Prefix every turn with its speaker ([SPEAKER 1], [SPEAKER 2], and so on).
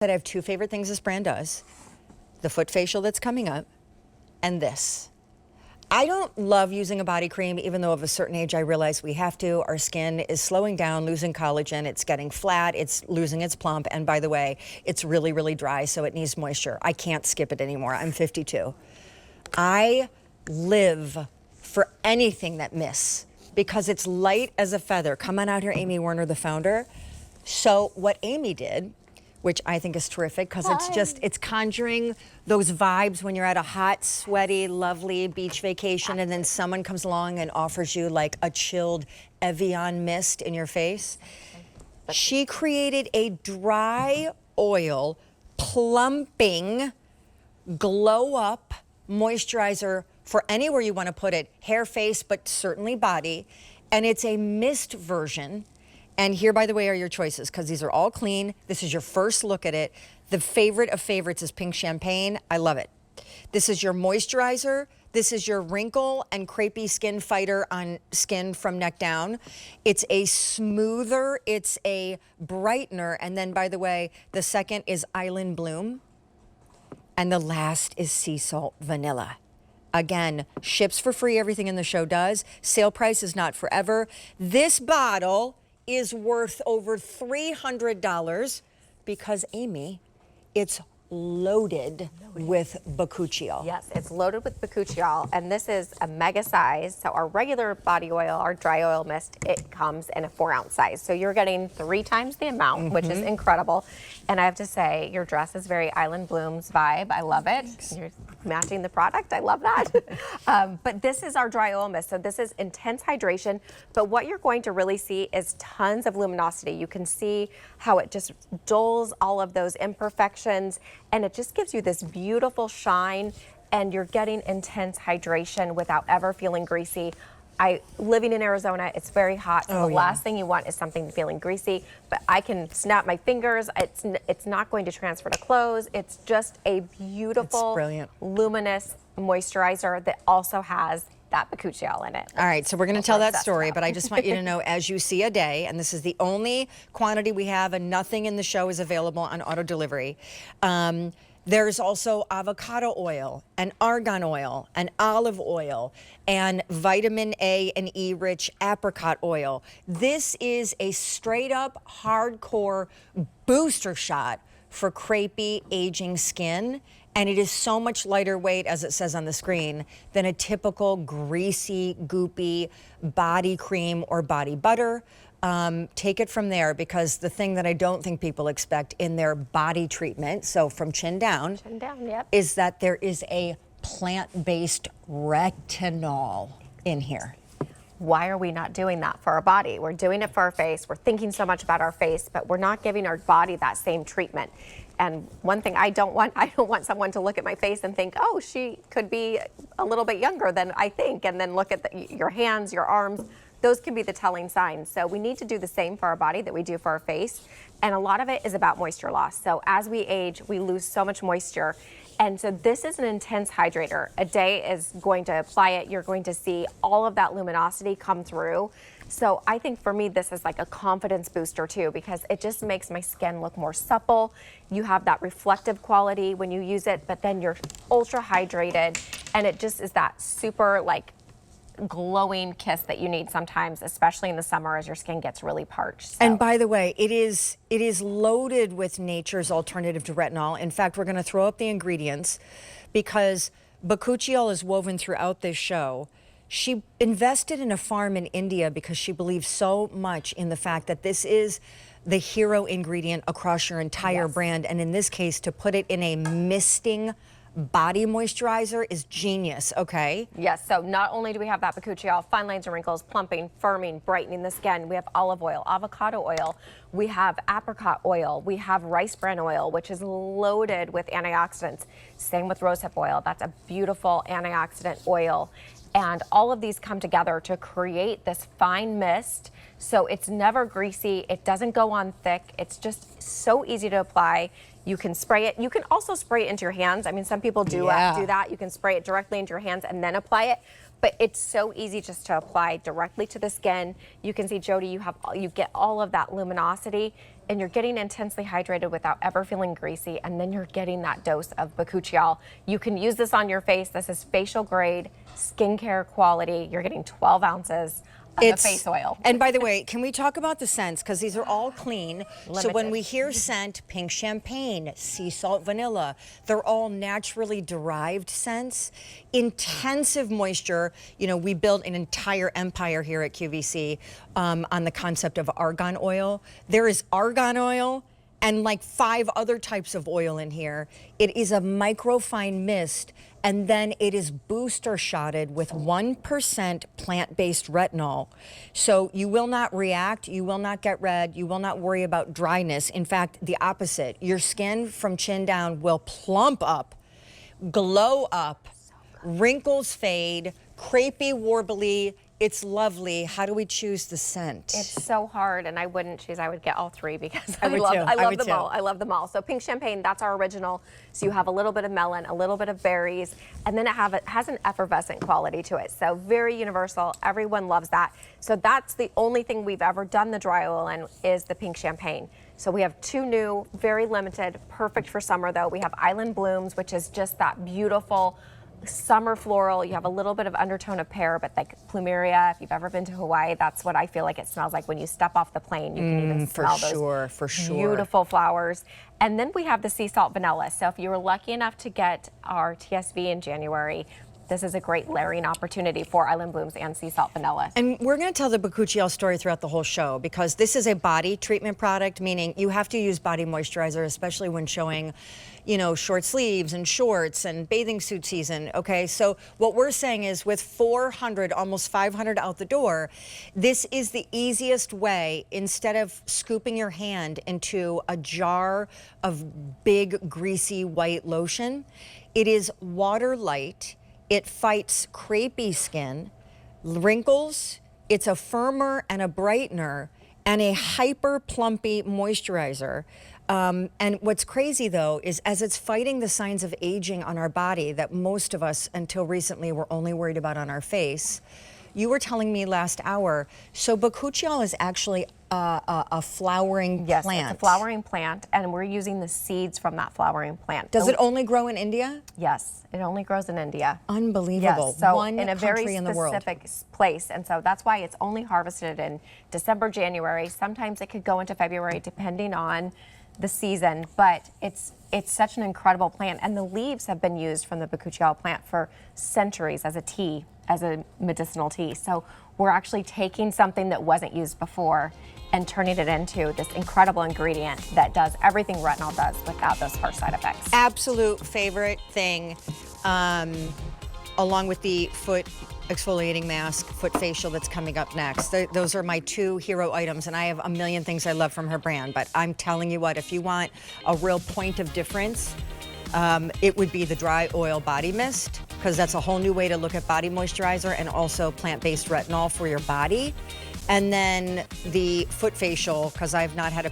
[SPEAKER 1] But I have two favorite things this brand does. The foot facial that's coming up and this. I don't love using a body cream, even though of a certain age I realize we have to. Our skin is slowing down, losing collagen, it's getting flat, it's losing its plump, and by the way, it's really, really dry, so it needs moisture. I can't skip it anymore. I'm 52. I live for anything that mists because it's light as a feather. Come on out here, Amy Werner, the founder. So what Amy did, which I think is terrific because it's conjuring those vibes when you're at a hot, sweaty, lovely beach vacation and then someone comes along and offers you like a chilled Evian mist in your face. She created a dry oil plumping glow up moisturizer for anywhere you want to put it, hair, face, but certainly body. And it's a mist version. And here, by the way, are your choices, because these are all clean. This is your first look at it. The favorite of favorites is Pink Champagne. I love it. This is your moisturizer. This is your wrinkle and crepey skin fighter on skin from neck down. It's a smoother, it's a brightener. And then, by the way, the second is Island Bloom. And the last is Sea Salt Vanilla. Again, ships for free, everything in the show does. Sale price is not forever. This bottle is worth over $300 because, Amy, it's loaded with Bakuchiol.
[SPEAKER 2] Yes, it's loaded with Bakuchiol, and this is a mega size. So our regular body oil, our dry oil mist, it comes in a 4-ounce size. So you're getting 3 times the amount, which is incredible. And I have to say, your dress is very Island Blooms vibe. I love it. Thanks. You're matching the product. I love that. But this is our dry oil mist. So this is intense hydration. But what you're going to really see is tons of luminosity. You can see how it just dulls all of those imperfections, and it just gives you this beautiful shine, and you're getting intense hydration without ever feeling greasy. Living in Arizona, it's very hot, so the last thing you want is something feeling greasy, but I can snap my fingers. It's not going to transfer to clothes. It's just a beautiful, luminous moisturizer that also has that Bakuchiol in it.
[SPEAKER 1] All right, so we're going to tell that story, but I just want you to know, as you see a day, and this is the only quantity we have, and nothing in the show is available on auto delivery. There's also avocado oil and argan oil and olive oil and vitamin A and E rich apricot oil. This is a straight up hardcore booster shot for crepey aging skin. And it is so much lighter weight, as it says on the screen, than a typical greasy, goopy body cream or body butter. Take it from there, because the thing that I don't think people expect in their body treatment, so from chin down, is that there is a plant-based retinol in here.
[SPEAKER 2] Why are we not doing that for our body? We're doing it for our face. We're thinking so much about our face, but we're not giving our body that same treatment. And one thing I don't want someone to look at my face and think, oh, she could be a little bit younger than I think, and then look at your hands, your arms. Those can be the telling signs. So we need to do the same for our body that we do for our face. And a lot of it is about moisture loss. So as we age, we lose so much moisture. And so this is an intense hydrator. A day is going to apply it. You're going to see all of that luminosity come through. So I think for me, this is like a confidence booster too, because it just makes my skin look more supple. You have that reflective quality when you use it, but then you're ultra hydrated. And it just is that super like glowing kiss that you need sometimes, especially in the summer as your skin gets really parched. So.
[SPEAKER 1] And by the way, it is loaded with nature's alternative to retinol. In fact, we're going to throw up the ingredients because Bakuchiol is woven throughout this show. She invested in a farm in India because she believes so much in the fact that this is the hero ingredient across your entire brand. And in this case, to put it in a misting body moisturizer is genius, okay?
[SPEAKER 2] Yes, so not only do we have that Bakuchiol, fine lines and wrinkles, plumping, firming, brightening the skin, we have olive oil, avocado oil, we have apricot oil, we have rice bran oil, which is loaded with antioxidants. Same with rosehip oil, that's a beautiful antioxidant oil. And all of these come together to create this fine mist. So it's never greasy, it doesn't go on thick, it's just so easy to apply. You can spray it. You can also spray it into your hands. I mean, some people do that. You can spray it directly into your hands and then apply it. But it's so easy just to apply directly to the skin. You can see, Jody, you get all of that luminosity. and you're getting intensely hydrated without ever feeling greasy, and then you're getting that dose of Bakuchiol. You can use this on your face. This is facial grade, skincare quality. You're getting 12 ounces of the face oil.
[SPEAKER 1] And by the way, can we talk about the scents? Because these are all clean. So when
[SPEAKER 2] Limited.
[SPEAKER 1] we hear scent, pink champagne, sea salt vanilla, they're all naturally derived scents. Intensive moisture. You know, we built an entire empire here at QVC on the concept of argan oil. There is argan oil and like 5 other types of oil in here. It is a microfine mist, and then it is booster shotted with 1% plant-based retinol. So you will not react, you will not get red, you will not worry about dryness. In fact, the opposite. Your skin from chin down will plump up, glow up, wrinkles fade, crepey, warbly. It's lovely. How do we choose the scent?
[SPEAKER 2] It's so hard, and I wouldn't choose. I would get all 3 because
[SPEAKER 1] I
[SPEAKER 2] I
[SPEAKER 1] would
[SPEAKER 2] love,
[SPEAKER 1] too.
[SPEAKER 2] I
[SPEAKER 1] I
[SPEAKER 2] love
[SPEAKER 1] would
[SPEAKER 2] them
[SPEAKER 1] too.
[SPEAKER 2] all. I love them all. So pink champagne, that's our original. So you have a little bit of melon, a little bit of berries, and then it has an effervescent quality to it. So very universal. Everyone loves that. So that's the only thing we've ever done the dry oil in is the pink champagne. So we have 2 new, very limited, perfect for summer though. We have Island Blooms, which is just that beautiful summer floral. You have a little bit of undertone of pear, but like plumeria. If you've ever been to Hawaii, that's what I feel like it smells like when you step off the plane. You can even smell those beautiful flowers. And then we have the sea salt vanilla. So if you were lucky enough to get our TSV in January, this is a great layering opportunity for Island Blooms and sea salt vanilla.
[SPEAKER 1] And we're going to tell the Bakuchiol story throughout the whole show because this is a body treatment product, meaning you have to use body moisturizer, especially when showing, you know, short sleeves and shorts and bathing suit season. Okay, so what we're saying is with 400, almost 500 out the door, this is the easiest way instead of scooping your hand into a jar of big, greasy white lotion. It is water light. It fights crepey skin, wrinkles. It's a firmer and a brightener and a hyper plumpy moisturizer. And what's crazy though is as it's fighting the signs of aging on our body that most of us until recently were only worried about on our face, you were telling me last hour, so Bakuchiol is actually a flowering
[SPEAKER 2] Yes,
[SPEAKER 1] plant.
[SPEAKER 2] it's a flowering plant, and we're using the seeds from that flowering plant.
[SPEAKER 1] Does it only grow in India?
[SPEAKER 2] Yes, it only grows in India.
[SPEAKER 1] Unbelievable.
[SPEAKER 2] Yes, so
[SPEAKER 1] One
[SPEAKER 2] in a very
[SPEAKER 1] country in the world.
[SPEAKER 2] specific place, and so that's why it's only harvested in December, January. Sometimes it could go into February, depending on the season. But it's such an incredible plant, and the leaves have been used from the Bakuchiol plant for centuries as a tea, as a medicinal tea. So we're actually taking something that wasn't used before and turning it into this incredible ingredient that does everything retinol does without those harsh side effects.
[SPEAKER 1] Absolute favorite thing, along with the foot exfoliating mask, foot facial that's coming up next. Those are my 2 hero items, and I have a million things I love from her brand, but I'm telling you what, if you want a real point of difference, it would be the dry oil body mist, because that's a whole new way to look at body moisturizer and also plant-based retinol for your body. And then the foot facial, because I've not had a